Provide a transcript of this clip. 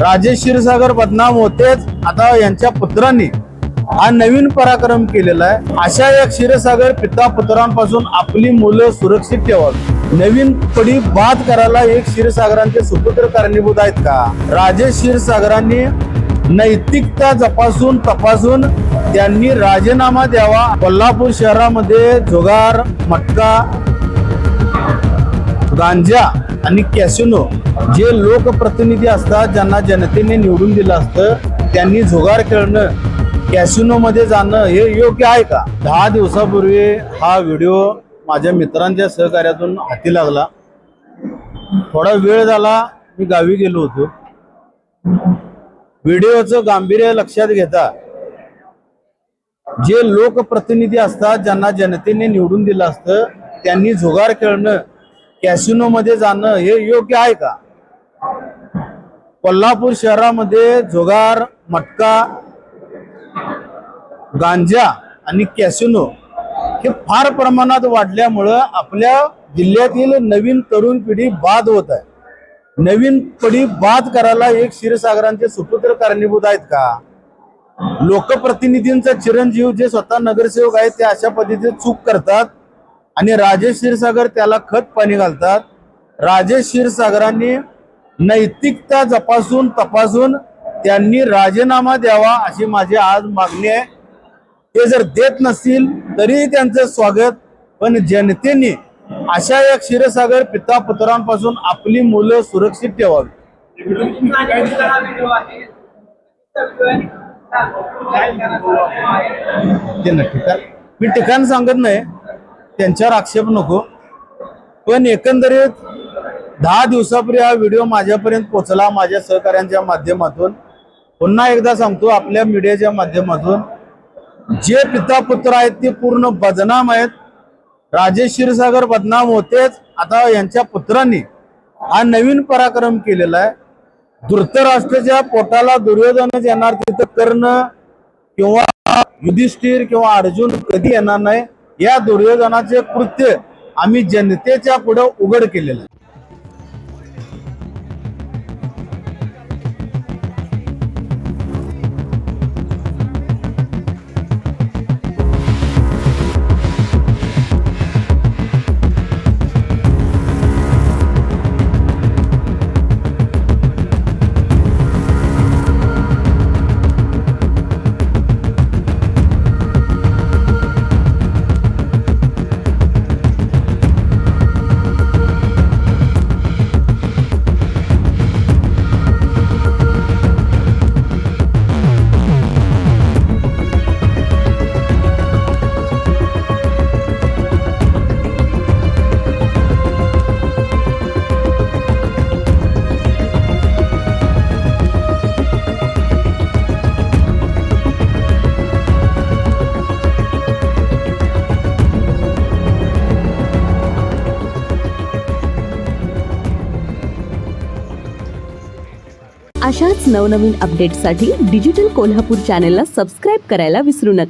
राजे क्षीरसागर बदनाम होतेच, आता यांच्या पुत्रांनी हा नवीन पराक्रम केलेला आहे। अशा या क्षीरसागर पिता पुत्रांपासून आपली मुलं सुरक्षित ठेवावी, नवीन पिढी बाद करायला एक क्षीरसागरांचे सुपुत्र कारणीभूत आहेत का? राजे क्षीरसागरांनी नैतिकता जपासून तपासून त्यांनी राजीनामा द्यावा। कोल्हापूर शहरामध्ये जुगार, मटका, गांजा आणि कॅसिनो जे लोकप्रतिनिधी असतात, ज्यांना जनतेने निवडून दिलं असतं, त्यांनी जुगार खेळणं, कॅसिनो मध्ये जाणं हे योग्य आहे का? 10 दिवसापूर्वी हा व्हिडिओ माझ्या मित्रांच्या सहकार्यातून हाती लागला। थोडा वेळ झाला, मी गावी गेलो होतो। व्हिडिओचं गांभीर्य लक्षात घेता जे लोकप्रतिनिधी असतात, ज्यांना जनतेने निवडून दिलं असतं, त्यांनी जुगार खेळणं, कॅसिनो मध्ये जाणं हे योग्य आहे का? कोल्हापूर शहरामध्ये जुगार, मटका, गांजा आणि कॅसिनो हे फार प्रमाणात वाढल्यामुळं आपल्या जिल्ह्यातील नवीन तरुण पिढी बाद होत आहे। नवीन पिढी बाद करायला एक क्षीरसागरांचे सुपुत्र कारणीभूत आहेत का? लोकप्रतिनिधींचा चिरंजीव जे स्वतः नगरसेवक आहेत ते अशा पद्धतीने चूक करतात आणि राजे क्षीरसागर त्याला खत पाणी घालतात। राजे क्षीरसागरांनी नैतिकता जपासून तपासून त्यांनी राजीनामा द्यावा अशी माझी आज मागणी आहे। ते जर देत नसतील तरी त्यांचं स्वागत, पण जनतेने अशा या क्षीरसागर पिता पुत्रांपासून आपली मुलं सुरक्षित ठेवावी। मी ठिकाण सांगत नाही, त्यांच्यावर आक्षेप नको, पण एकंदरीत 10 दिवसापूर्वी हा व्हिडिओ माझ्यापर्यंत पोहोचला माझ्या सहकाऱ्यांच्या माध्यमातून। पुन्हा एकदा सांगतो आपल्या मीडियाच्या माध्यमातून, जे पिता पुत्र आहेत ते पूर्ण बदनाम आहेत। राजे क्षीरसागर बदनाम होतेच, आता यांच्या पुत्रांनी हा नवीन पराक्रम केलेला आहे। धृतराष्ट्राच्या पोटाला दुर्योधनच येणार, तिथं कर्ण किंवा युधिष्ठिर किंवा अर्जुन कधी येणार नाही। या दुर्योधनाचे कृत्य आम्ही जनतेच्या पुढे उघड केलेलं आहे। अशाच नवनवीन अपडेट्ससाठी डिजिटल कोल्हापूर चॅनेलला सबस्क्राईब करायला विसरू नका।